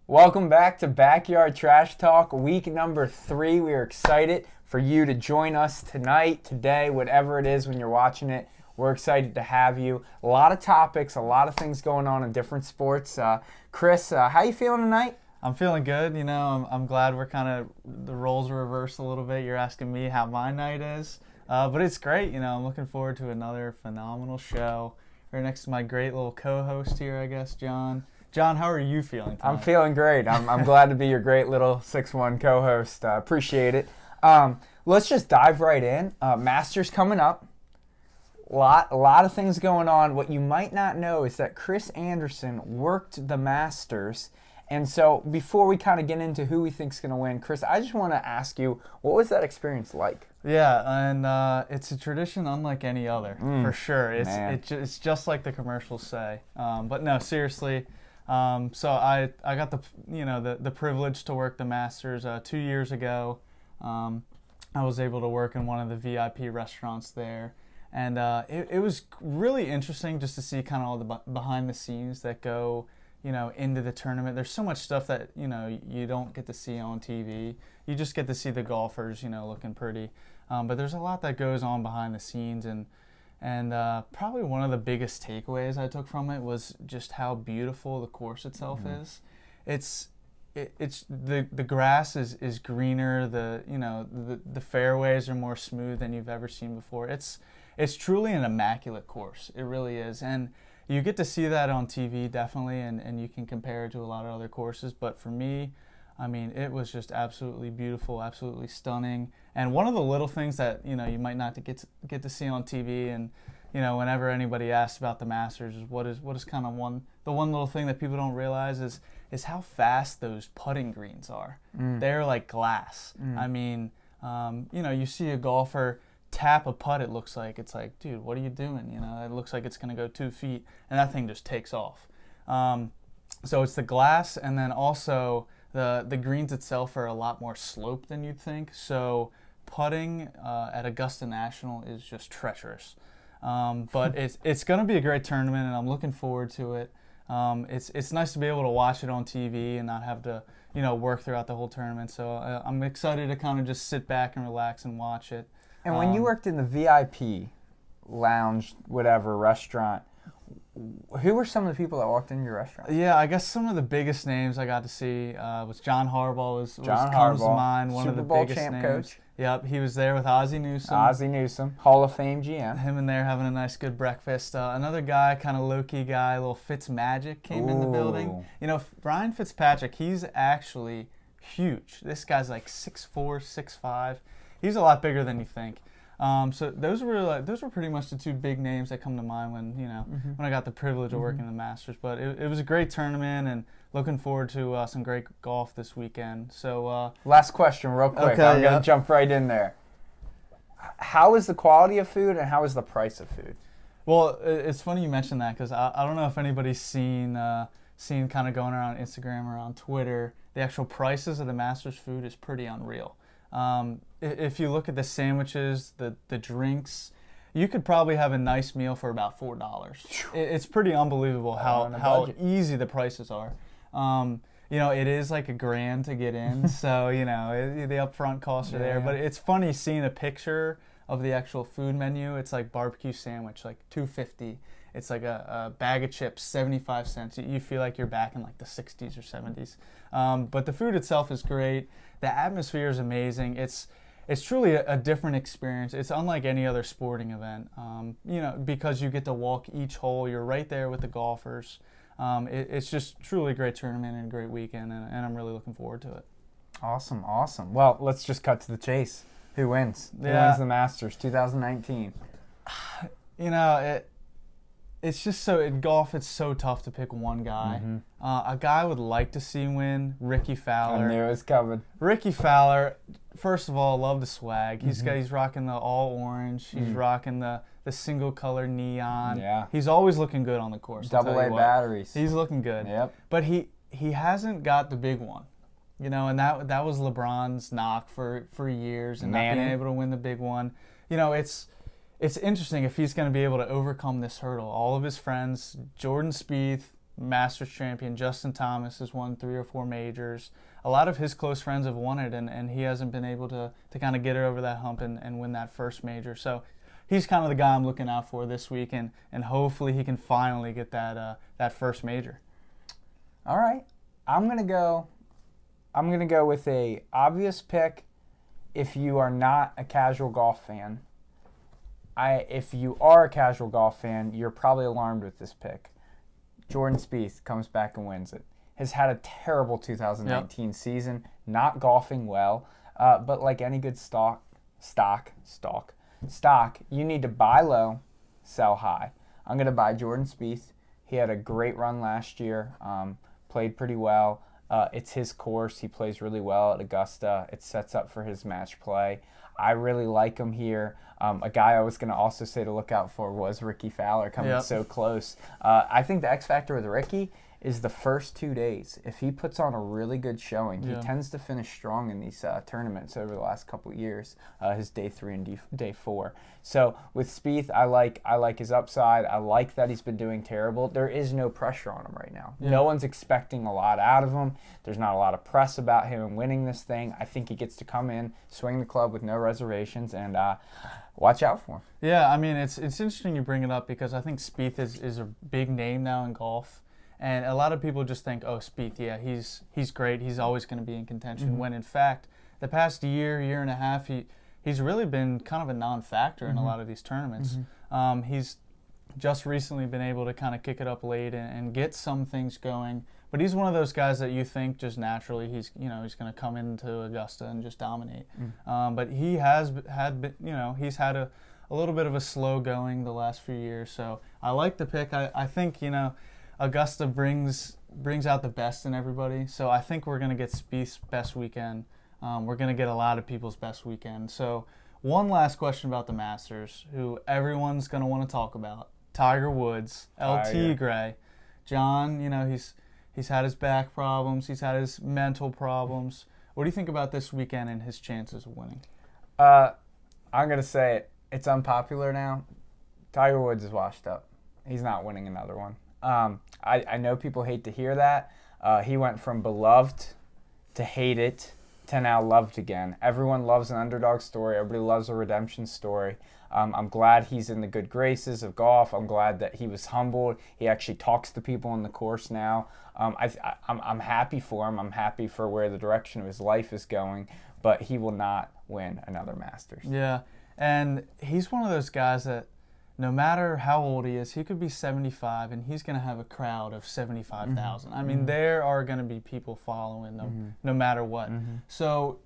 Welcome back to Backyard Trash Talk, week number 3. We are excited for you to join us tonight, today, whatever it is when you're watching it. We're excited to have you. A lot of topics, a lot of things going on in different sports. Chris, how you feeling tonight? I'm feeling good. You know, I'm glad we're kind of, the roles are reversed a little bit. You're asking me how my night is. But it's great. You know, I'm looking forward to another phenomenal show. Right next to my great little co-host here, I guess, John. John, how are you feeling tonight? I'm feeling great. I'm glad to be your great little 6'1" co-host. Appreciate it. Let's just dive right in. Masters coming up. A lot of things going on. What you might not know is that Chris Anderson worked the Masters. And so before we kind of get into who we think is going to win, Chris, I just want to ask you, what was that experience like? Yeah, and it's a tradition unlike any other, for sure. It's just like the commercials say. But no, seriously. So I got the privilege to work the Masters 2 years ago. I was able to work in one of the VIP restaurants there, and it was really interesting just to see kind of all the behind the scenes that go into the tournament. There's so much stuff that you don't get to see on TV. You just get to see the golfers looking pretty, but there's a lot that goes on behind the scenes, and probably one of the biggest takeaways I took from it was just how beautiful the course itself is. It's the grass is greener. The fairways are more smooth than you've ever seen before. It's truly an immaculate course. It really is, and you get to see that on TV definitely, and you can compare it to a lot of other courses. But for me, I mean, it was just absolutely beautiful, absolutely stunning. And one of the little things that you might not get to see on TV, and whenever anybody asks about the Masters, is what is kind of the one little thing that people don't realize is how fast those putting greens are. They're like glass. I mean, you see a golfer tap a putt, it looks like it's like, dude, what are you doing? It looks like it's gonna go 2 feet, and that thing just takes off. So it's the glass, and then also the greens itself are a lot more sloped than you'd think. So putting at Augusta National is just treacherous. But it's going to be a great tournament, and I'm looking forward to it. It's nice to be able to watch it on TV and not have to work throughout the whole tournament. So I'm excited to kind of just sit back and relax and watch it. And when you worked in the VIP lounge, whatever, restaurant, who were some of the people that walked into your restaurant? Yeah, I guess some of the biggest names I got to see was John Harbaugh. Comes to mind, one Super of the Bowl biggest champ names. Coach. Yep, he was there with Ozzie Newsome. Hall of Fame GM. Him and there having a nice, good breakfast. Another guy, kind of low-key guy, little Fitzmagic came in the building. Brian Fitzpatrick, he's actually huge. This guy's like 6'4", 6'5". He's a lot bigger than you think. So those were pretty much the two big names that come to mind when when I got the privilege of working the Masters. But it was a great tournament, and looking forward to some great golf this weekend. So last question, real quick. Okay, I'm gonna jump right in there. How is the quality of food, and how is the price of food? Well, it's funny you mentioned that, because I don't know if anybody's seen kind of going around Instagram or on Twitter. The actual prices of the Masters food is pretty unreal. If you look at the sandwiches, the drinks, you could probably have a nice meal for about $4. It's pretty unbelievable how easy the prices are. It is like $1,000 to get in, so the upfront costs are there. But it's funny seeing a picture of the actual food menu. It's like barbecue sandwich, like $2.50. It's like a bag of chips, 75 cents. You feel like you're back in like the 60s or 70s. But the food itself is great. The atmosphere is amazing. It's truly a different experience. It's unlike any other sporting event, because you get to walk each hole. You're right there with the golfers. It's just truly a great tournament and a great weekend, and I'm really looking forward to it. Awesome. Well, let's just cut to the chase. Who wins? Who wins the Masters 2019? It's just in golf, it's so tough to pick one guy. A guy I would like to see win, Ricky Fowler. I knew it was coming. Ricky Fowler, first of all, love the swag. He's rocking the all orange. He's rocking the single color neon. Yeah. He's always looking good on the course. AA batteries. He's looking good. Yep. But he hasn't got the big one. And that was LeBron's knock for years, and not being able to win the big one. It's interesting if he's going to be able to overcome this hurdle. All of his friends, Jordan Spieth, Masters champion, Justin Thomas has won 3 or 4 majors. A lot of his close friends have won it, and he hasn't been able to kind of get it over that hump and win that first major. So he's kind of the guy I'm looking out for this week, and hopefully he can finally get that first major. All right, I'm gonna go with a obvious pick. If you are not a casual golf fan, if you are a casual golf fan, you're probably alarmed with this pick. Jordan Spieth comes back and wins it. Has had a terrible 2019 season, not golfing well, but like any good stock, you need to buy low, sell high. I'm going to buy Jordan Spieth. He had a great run last year, played pretty well. It's his course. He plays really well at Augusta. It sets up for his match play. I really like him here. A guy I was going to also say to look out for was Ricky Fowler, coming so close. I think the X factor with Ricky is the first 2 days. If he puts on a really good showing, he tends to finish strong in these tournaments over the last couple of years, his day 3 and day 4. So with Spieth, I like his upside. I like that he's been doing terrible. There is no pressure on him right now. No one's expecting a lot out of him. There's not a lot of press about him winning this thing. I think he gets to come in, swing the club with no reservations, and watch out for him. Yeah, I mean, it's interesting you bring it up, because I think Spieth is a big name now in golf. And a lot of people just think, oh, Spieth, yeah, he's great. He's always going to be in contention. When in fact, the past year and a half, he's really been kind of a non-factor in a lot of these tournaments. He's just recently been able to kind of kick it up late and get some things going. But he's one of those guys that you think just naturally he's going to come into Augusta and just dominate. But he has he's had a little bit of a slow going the last few years. So I like the pick. I think Augusta brings out the best in everybody. So I think we're going to get Spieth's best weekend. We're going to get a lot of people's best weekend. So one last question about the Masters, who everyone's going to want to talk about. Tiger Woods, El Tigre. John, he's had his back problems. He's had his mental problems. What do you think about this weekend and his chances of winning? I'm going to say it. It's unpopular now. Tiger Woods is washed up. He's not winning another one. I know people hate to hear that. He went from beloved to hated to now loved again. Everyone loves an underdog story. Everybody loves a redemption story. I'm glad he's in the good graces of golf. I'm glad that he was humbled. He actually talks to people on the course now. I'm happy for him. I'm happy for where the direction of his life is going, but he will not win another Masters. Yeah, and he's one of those guys that no matter how old he is, he could be 75 and he's going to have a crowd of 75,000. I mean, there are going to be people following no matter what. So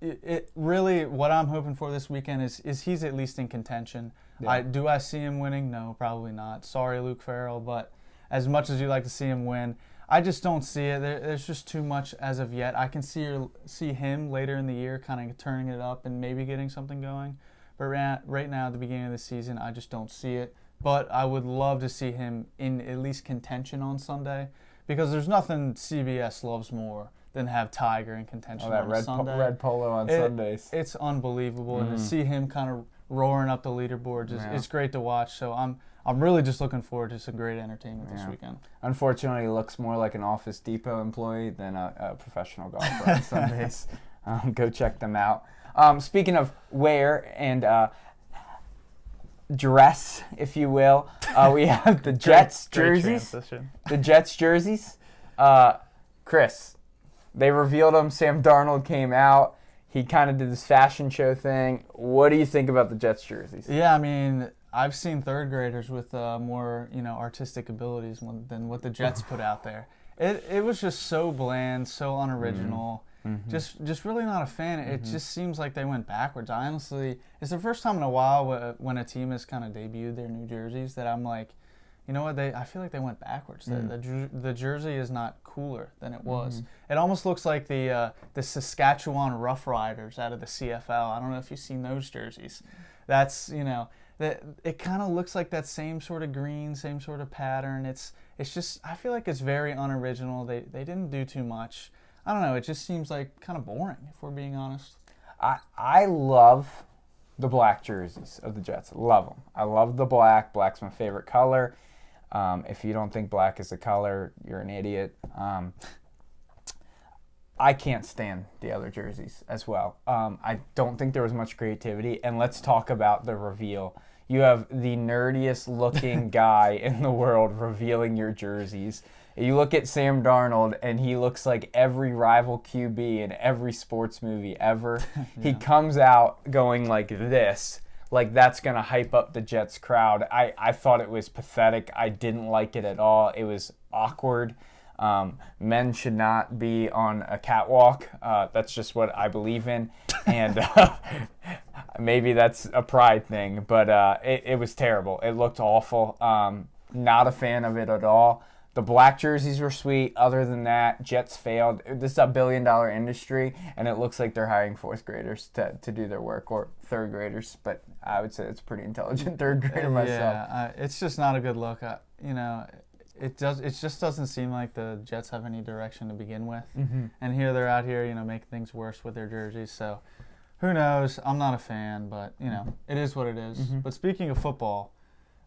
it really, what I'm hoping for this weekend is he's at least in contention. Yeah. Do I see him winning? No, probably not. Sorry, Luke Farrell, but as much as you like to see him win, I just don't see it. There's just too much as of yet. I can see him later in the year kind of turning it up and maybe getting something going. But right now, at the beginning of the season, I just don't see it. But I would love to see him in at least contention on Sunday, because there's nothing CBS loves more than have Tiger in contention on a Sunday. Red polo on Sundays. It's unbelievable, and to see him kind of roaring up the leaderboards it's great to watch. So I'm really just looking forward to some great entertainment this weekend. Unfortunately, he looks more like an Office Depot employee than a professional golfer on Sundays. Go check them out. Speaking of wear and dress, if you will, we have the Jets jerseys. The Jets jerseys. Chris, they revealed them. Sam Darnold came out. He kind of did this fashion show thing. What do you think about the Jets jerseys? Yeah, I mean, I've seen third graders with more artistic abilities than what the Jets put out there. It was just so bland, so unoriginal. Just really not a fan. It just seems like they went backwards. Honestly, it's the first time in a while when a team has kind of debuted their new jerseys that I'm like, you know what? I feel like they went backwards. The jersey is not cooler than it was. It almost looks like the Saskatchewan Roughriders out of the CFL. I don't know if you've seen those jerseys. That's it kind of looks like that same sort of green, same sort of pattern. It's just, I feel like it's very unoriginal. They didn't do too much. I don't know. It just seems like kind of boring, if we're being honest. I love the black jerseys of the Jets. Love them. I love the black. Black's my favorite color. If you don't think black is a color, you're an idiot. I can't stand the other jerseys as well. I don't think there was much creativity. And let's talk about the reveal. You have the nerdiest looking guy in the world revealing your jerseys. You look at Sam Darnold, and he looks like every rival QB in every sports movie ever. Yeah. He comes out going like this, like that's going to hype up the Jets crowd. I thought it was pathetic. I didn't like it at all. It was awkward. Men should not be on a catwalk. That's just what I believe in. And maybe that's a pride thing, but it was terrible. It looked awful. Not a fan of it at all. The black jerseys were sweet. Other than that, Jets failed. This is a billion-dollar industry, and it looks like they're hiring fourth graders to do their work, or third graders. But I would say it's a pretty intelligent third grader myself. Yeah, it's just not a good look. It just doesn't seem like the Jets have any direction to begin with. Mm-hmm. And here they're out here, making things worse with their jerseys. So who knows? I'm not a fan, but it is what it is. Mm-hmm. But speaking of football,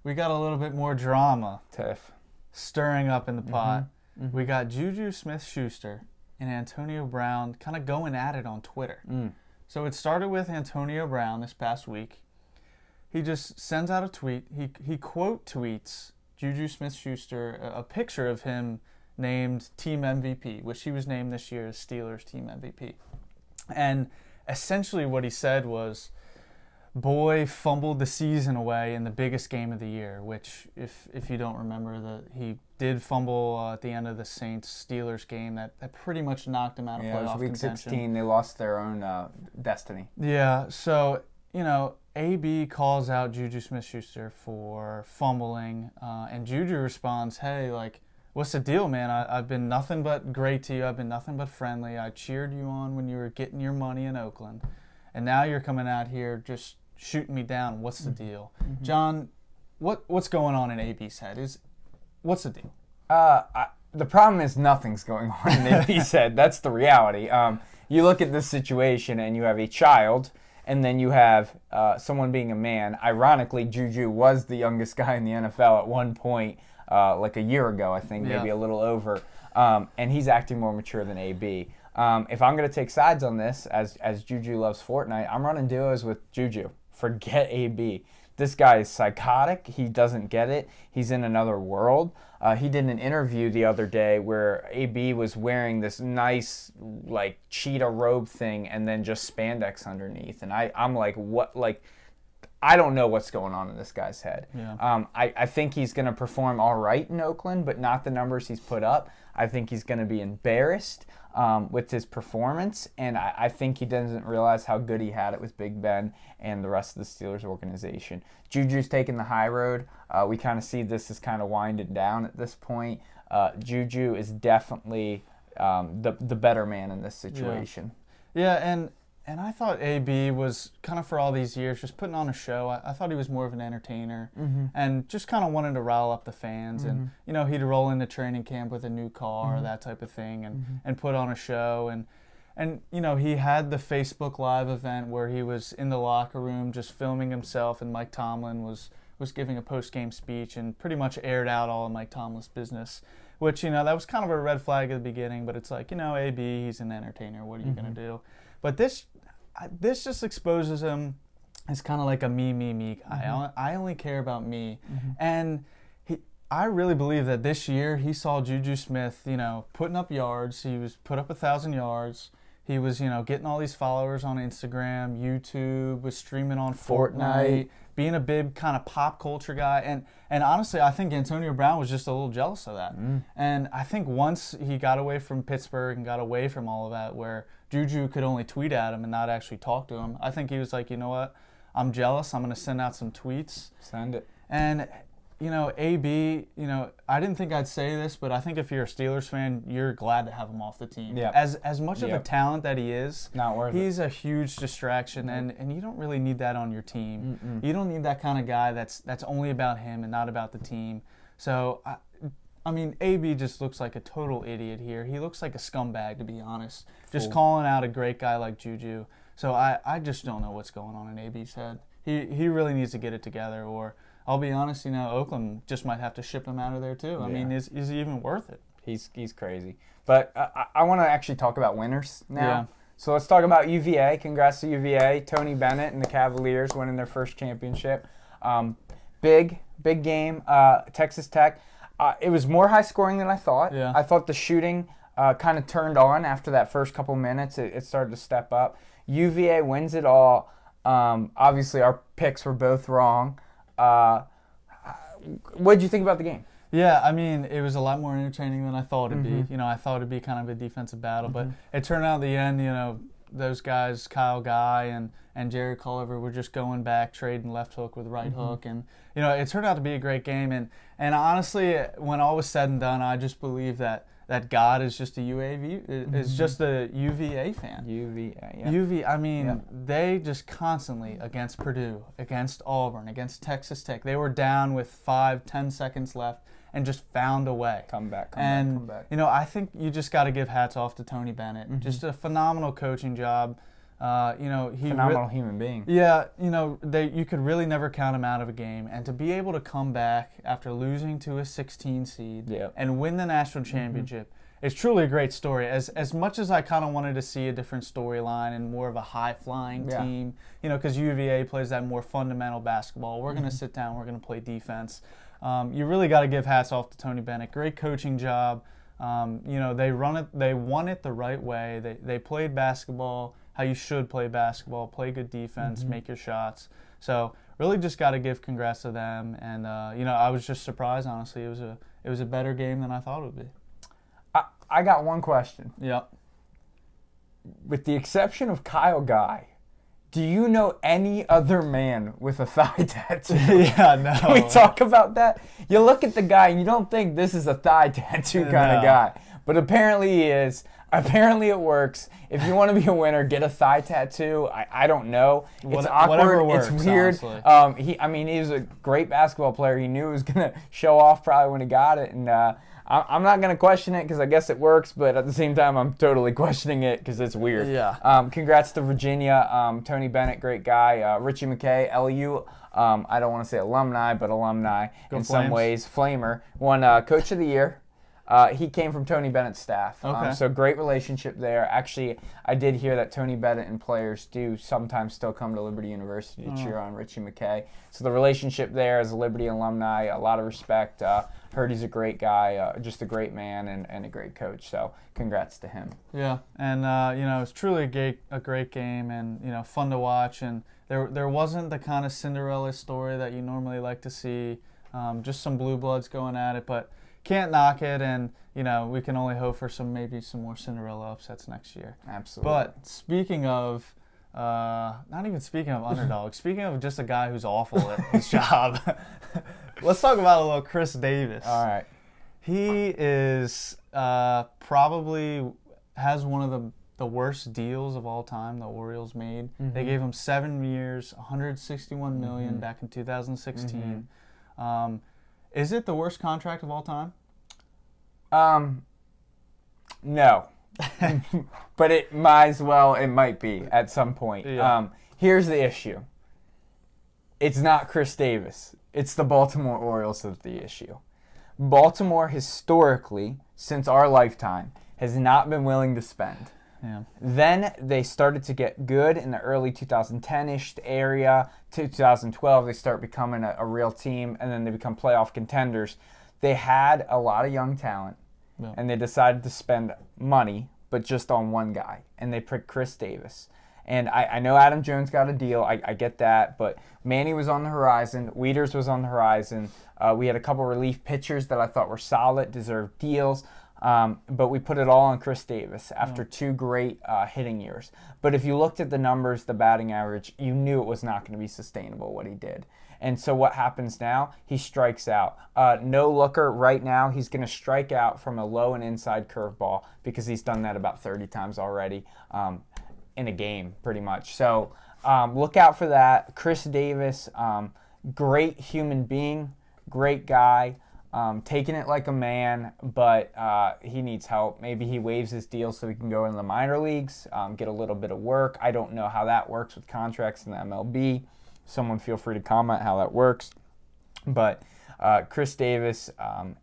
we got a little bit more drama. Tough. Stirring up in the pot. Mm-hmm. Mm-hmm. We got JUJU Smith-Schuster and Antonio Brown kind of going at it on Twitter. So it started with Antonio Brown this past week. He just sends out a tweet. He quote tweets JUJU Smith-Schuster a picture of him named Team MVP, which he was named this year as Steelers Team MVP. And essentially what he said was, boy fumbled the season away in the biggest game of the year, which, if you don't remember, he did fumble at the end of the Saints-Steelers game that pretty much knocked him out of playoff contention. Week 16, they lost their own destiny. Yeah, so, AB calls out JUJU Smith-Schuster for fumbling, and JUJU responds, hey, what's the deal, man? I've been nothing but great to you. I've been nothing but friendly. I cheered you on when you were getting your money in Oakland, and now you're coming out here just shooting me down. What's the deal? Mm-hmm. John, what's going on in AB's head? What's the deal? The problem is nothing's going on in AB's head. That's the reality. You look at this situation and you have a child, and then you have someone being a man. Ironically, JUJU was the youngest guy in the NFL at one point, like a year ago, I think, maybe a little over. And he's acting more mature than AB. If I'm going to take sides on this, as JUJU loves Fortnite, I'm running duos with JUJU. Forget AB. This guy is psychotic. He doesn't get it. He's in another world. He did an interview the other day where AB was wearing this nice, cheetah robe thing and then just spandex underneath. And I'm like, what? I don't know what's going on in this guy's head. Yeah. I think he's going to perform all right in Oakland, but not the numbers he's put up. I think he's going to be embarrassed with his performance, and I think he doesn't realize how good he had it with Big Ben and the rest of the Steelers organization. JUJU's taking the high road. We kind of see this as kind of winding down at this point. JUJU is definitely the better man in this situation. Yeah, and I thought AB was kind of, for all these years, just putting on a show. I thought he was more of an entertainer, and just kind of wanted to rile up the fans. And, he'd roll into training camp with a new car, that type of thing, and put on a show. And he had the Facebook Live event where he was in the locker room just filming himself, and Mike Tomlin was giving a post-game speech and pretty much aired out all of Mike Tomlin's business, which, that was kind of a red flag at the beginning, but it's like, AB, he's an entertainer. What are you going to do? But this just exposes him as kind of like a me guy. I only care about me. And I really believe that this year he saw JUJU Smith, putting up yards. He was put up 1,000 yards. He was, getting all these followers on Instagram, YouTube, was streaming on Fortnite, being a big kind of pop culture guy. And honestly, I think Antonio Brown was just a little jealous of that. And I think once he got away from Pittsburgh and got away from all of that, where JUJU could only tweet at him and not actually talk to him, I think he was like, you know what? I'm jealous. I'm going to send out some tweets. Send it. And AB, I didn't think I'd say this, but I think if you're a Steelers fan, you're glad to have him off the team. Yeah. As much of a talent that he is, not worth he's a huge distraction, and you don't really need that on your team. You don't need that kind of guy that's only about him and not about the team. So I mean, AB just looks like a total idiot here. He looks like a scumbag, to be honest. Just calling out a great guy like JUJU. So I just don't know what's going on in AB's head. He really needs to get it together, or I'll be honest, Oakland just might have to ship him out of there too. I mean, is he even worth it? He's crazy. But I want to actually talk about winners now. Yeah. So let's talk about UVA. Congrats to UVA. Tony Bennett and the Cavaliers winning their first championship. Big game. Texas Tech. It was more high scoring than I thought. Yeah. I thought the shooting kind of turned on after that first couple minutes. It started to step up. UVA wins it all. Obviously, our picks were both wrong. What did you think about the game? Yeah, I mean, it was a lot more entertaining than I thought it'd be. I thought it'd be kind of a defensive battle, but it turned out at the end, those guys, Kyle Guy and Jerry Culliver, were just going back, trading left hook with right hook, and it turned out to be a great game. And honestly, when all was said and done, I just believe that God is just a UAV, is just a UVA fan. UVA, I mean, they just constantly, against Purdue, against Auburn, against Texas Tech, they were down with 5-10 seconds left and just found a way. Come back. I think you just got to give hats off to Tony Bennett. Just a phenomenal coaching job. Phenomenal human being. Yeah, you could really never count him out of a game, and to be able to come back after losing to a 16 seed and win the national championship is truly a great story. As much as I kind of wanted to see a different storyline and more of a high flying team, because UVA plays that more fundamental basketball. We're going to sit down, we're going to play defense. You really got to give hats off to Tony Bennett. Great coaching job. They won it the right way. They played basketball how you should play basketball, play good defense, make your shots. So really just got to give congrats to them. And, I was just surprised, honestly. It was a better game than I thought it would be. I got one question. Yeah. With the exception of Kyle Guy, do you know any other man with a thigh tattoo? Yeah, no. Can we talk about that? You look at the guy and you don't think this is a thigh tattoo kind of guy. But apparently he is. Apparently it works. If you want to be a winner, get a thigh tattoo. I don't know. It's awkward. Works, it's weird. He was a great basketball player. He knew he was going to show off probably when he got it. And I'm not going to question it because I guess it works. But at the same time, I'm totally questioning it because it's weird. Yeah. Congrats to Virginia. Tony Bennett, great guy. Richie McKay, LU. I don't want to say alumni, but alumni in some ways. Flamer. Won Coach of the Year. He came from Tony Bennett's staff. Okay. So great relationship there. Actually, I did hear that Tony Bennett and players do sometimes still come to Liberty University to cheer on Richie McKay. So the relationship there as a Liberty alumni, a lot of respect. Heard he's a great guy, just a great man and a great coach. So congrats to him. Yeah, and it's truly a great game and fun to watch. And there wasn't the kind of Cinderella story that you normally like to see. Just some blue bloods going at it, but can't knock it, and we can only hope for maybe some more Cinderella upsets next year. Absolutely. But speaking of, not even speaking of underdogs, speaking of just a guy who's awful at his job, let's talk about a little Chris Davis. All right. He is probably has one of the worst deals of all time the Orioles made. They gave him 7 years, $161 million back in 2016. Is it the worst contract of all time? No. But it might be at some point. Yeah. Here's the issue. It's not Chris Davis. It's the Baltimore Orioles that's the issue. Baltimore historically, since our lifetime, has not been willing to spend. Yeah. Then they started to get good in the early 2010-ish area. 2012, they start becoming a real team, and then they become playoff contenders. They had a lot of young talent, and they decided to spend money, but just on one guy, and they picked Chris Davis. And I know Adam Jones got a deal. I get that, but Manny was on the horizon. Wieters was on the horizon. We had a couple relief pitchers that I thought were solid, deserved deals. But we put it all on Chris Davis after 2 great hitting years. But if you looked at the numbers, the batting average, you knew it was not going to be sustainable what he did. And so what happens now? He strikes out. No looker right now. He's going to strike out from a low and inside curveball because he's done that about 30 times already in a game pretty much. So look out for that. Chris Davis, great human being, great guy. taking it like a man, but he needs help. Maybe he waives his deal so he can go into the minor leagues, get a little bit of work. I don't know how that works with contracts in the MLB. Someone feel free to comment how that works. But Chris Davis,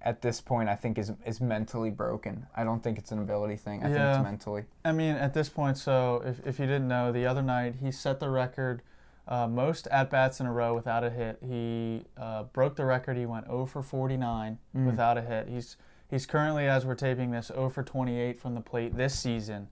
at this point, I think is mentally broken. I don't think it's an ability thing. I think it's mentally. I mean, at this point, so if you didn't know, the other night he set the record, most at-bats in a row without a hit. He broke the record. He went 0 for 49 without a hit. He's currently, as we're taping this, 0 for 28 from the plate this season.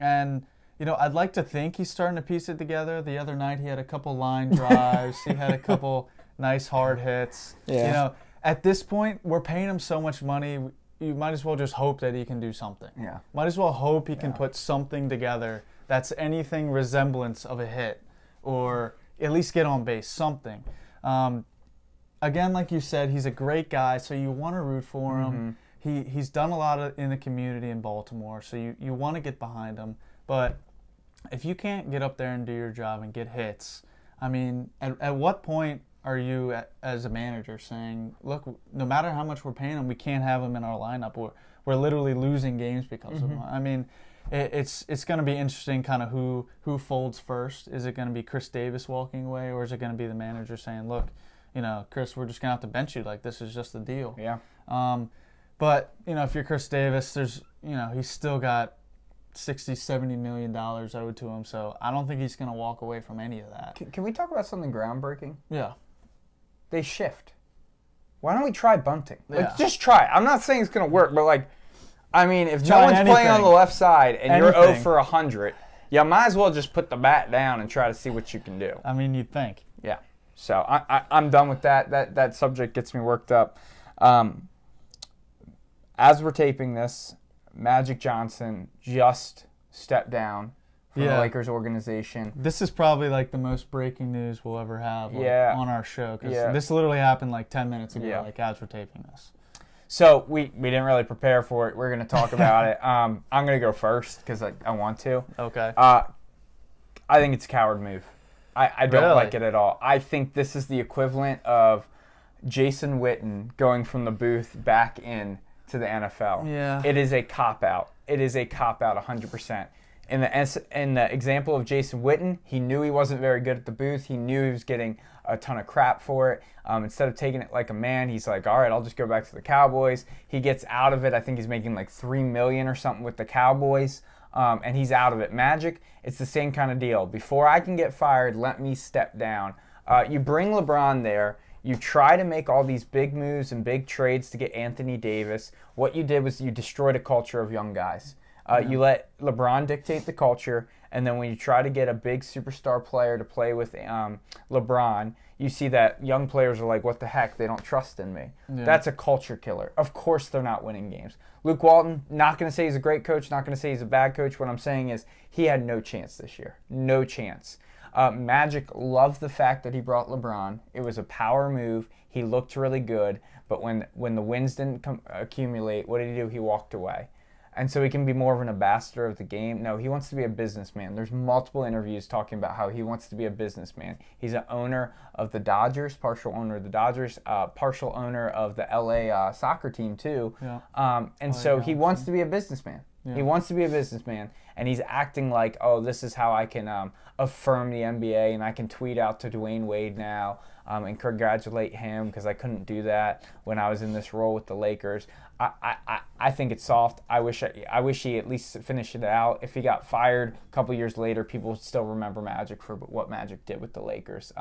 And, you know, I'd like to think he's starting to piece it together. The other night he had a couple line drives. He had a couple nice hard hits. Yeah. You know, at this point, we're paying him so much money, you might as well just hope that he can do something. Yeah. Might as well hope he can put something together that's anything resemblance of a hit, or at least get on base, something. Again, like you said, he's a great guy, so you want to root for him. He's done a lot in the community in Baltimore, so you want to get behind him. But if you can't get up there and do your job and get hits, I mean, at what point are you, as a manager, saying, look, no matter how much we're paying him, we can't have him in our lineup. We're literally losing games because of him. I mean, it's going to be interesting kind of who folds first. Is it going to be Chris Davis walking away, or is it going to be the manager saying, look, you know, Chris, we're just going to have to bench you. Like, this is just the deal. Yeah. But, you know, if you're Chris Davis, he's still got $60, $70 million owed to him, so I don't think he's going to walk away from any of that. Can we talk about something groundbreaking? Yeah. They shift. Why don't we try bunting? Like, Yeah. just try it. I'm not saying it's going to work, but, like, I mean, if Try no one's playing on anything. the left side and you're 0 Anything. for 100, you might as well just put the bat down and try to see what you can do. I mean, you'd think. Yeah. So I'm done with that. That subject gets me worked up. As we're taping this, Magic Johnson just stepped down from the Lakers organization. This is probably like the most breaking news we'll ever have on our show, because this literally happened like 10 minutes ago, like as we're taping this. So we didn't really prepare for it. We're going to talk about it. I'm going to go first because I want to. Okay. I think it's a coward move. I don't Really? like it at all. I think this is the equivalent of Jason Witten going from the booth back in to the NFL. Yeah. It is a cop-out. It is a cop-out 100%. In the example of Jason Witten, he knew he wasn't very good at the booth. He knew he was getting a ton of crap for it. Instead of taking it like a man, he's like, all right, I'll just go back to the Cowboys. He gets out of it. I think he's making like $3 million or something with the Cowboys, and he's out of it. Magic, it's the same kind of deal. Before I can get fired, let me step down. You bring LeBron there. You try to make all these big moves and big trades to get Anthony Davis. What you did was you destroyed a culture of young guys. You let LeBron dictate the culture, and then when you try to get a big superstar player to play with LeBron, you see that young players are like, what the heck, they don't trust in me. Yeah. That's a culture killer. Of course they're not winning games. Luke Walton, not going to say he's a great coach, not going to say he's a bad coach. What I'm saying is he had no chance this year. No chance. Magic loved the fact that he brought LeBron. It was a power move. He looked really good, but when the wins didn't accumulate, what did he do? He walked away. And so he can be more of an ambassador of the game. No, he wants to be a businessman. There's multiple interviews talking about how he wants to be a businessman. He's an owner of the Dodgers, partial owner of the Dodgers, partial owner of the LA soccer team too. Yeah. And so he wants to be a businessman. Yeah. He wants to be a businessman, and he's acting like, oh, this is how I can affirm the NBA, and I can tweet out to Dwayne Wade now and congratulate him because I couldn't do that when I was in this role with the Lakers. I think it's soft. I wish he at least finished it out. If he got fired a couple years later, people would still remember Magic for what Magic did with the Lakers.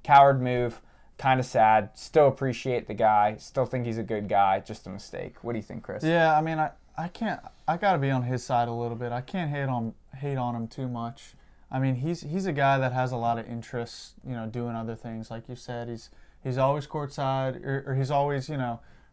Coward move, kind of sad. Still appreciate the guy. Still think he's a good guy. Just a mistake. What do you think, Chris? Yeah, I mean, I got to be on his side a little bit. I can't hate on him too much. I mean, he's a guy that has a lot of interests, doing other things. Like you said, he's always courtside, or he's always,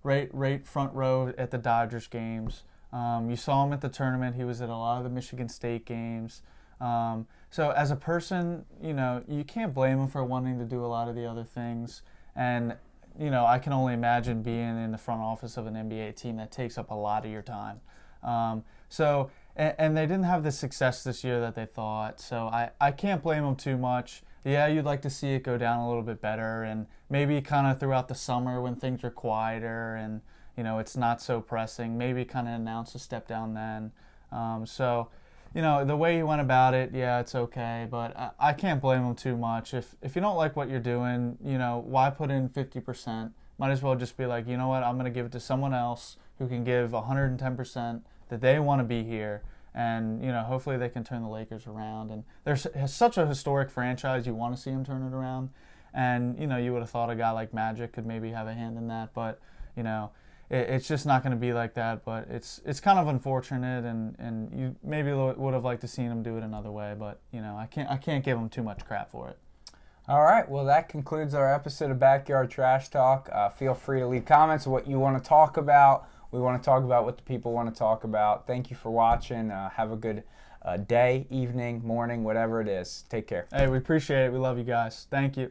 right front row at the Dodgers games. You saw him at the tournament. He was at a lot of the Michigan State games. So as a person, you can't blame him for wanting to do a lot of the other things. And, I can only imagine being in the front office of an NBA team that takes up a lot of your time. And they didn't have the success this year that they thought. So I can't blame them too much. yeah, you'd like to see it go down a little bit better, and maybe kind of throughout the summer when things are quieter and it's not so pressing, maybe kind of announce a step down then. So the way he went about it, yeah, it's okay, but I can't blame him too much. If you don't like what you're doing, why put in 50%? Might as well just be like, you know what, I'm going to give it to someone else who can give 110% that they want to be here. And, hopefully they can turn the Lakers around. And there's such a historic franchise, you want to see them turn it around. And, you would have thought a guy like Magic could maybe have a hand in that. But, it's just not going to be like that. But it's kind of unfortunate, and you maybe would have liked to seen him do it another way. But, I can't give him too much crap for it. All right, well, that concludes our episode of Backyard Trash Talk. Feel free to leave comments of what you want to talk about. We want to talk about what the people want to talk about. Thank you for watching. Have a good day, evening, morning, whatever it is. Take care. Hey, we appreciate it. We love you guys. Thank you.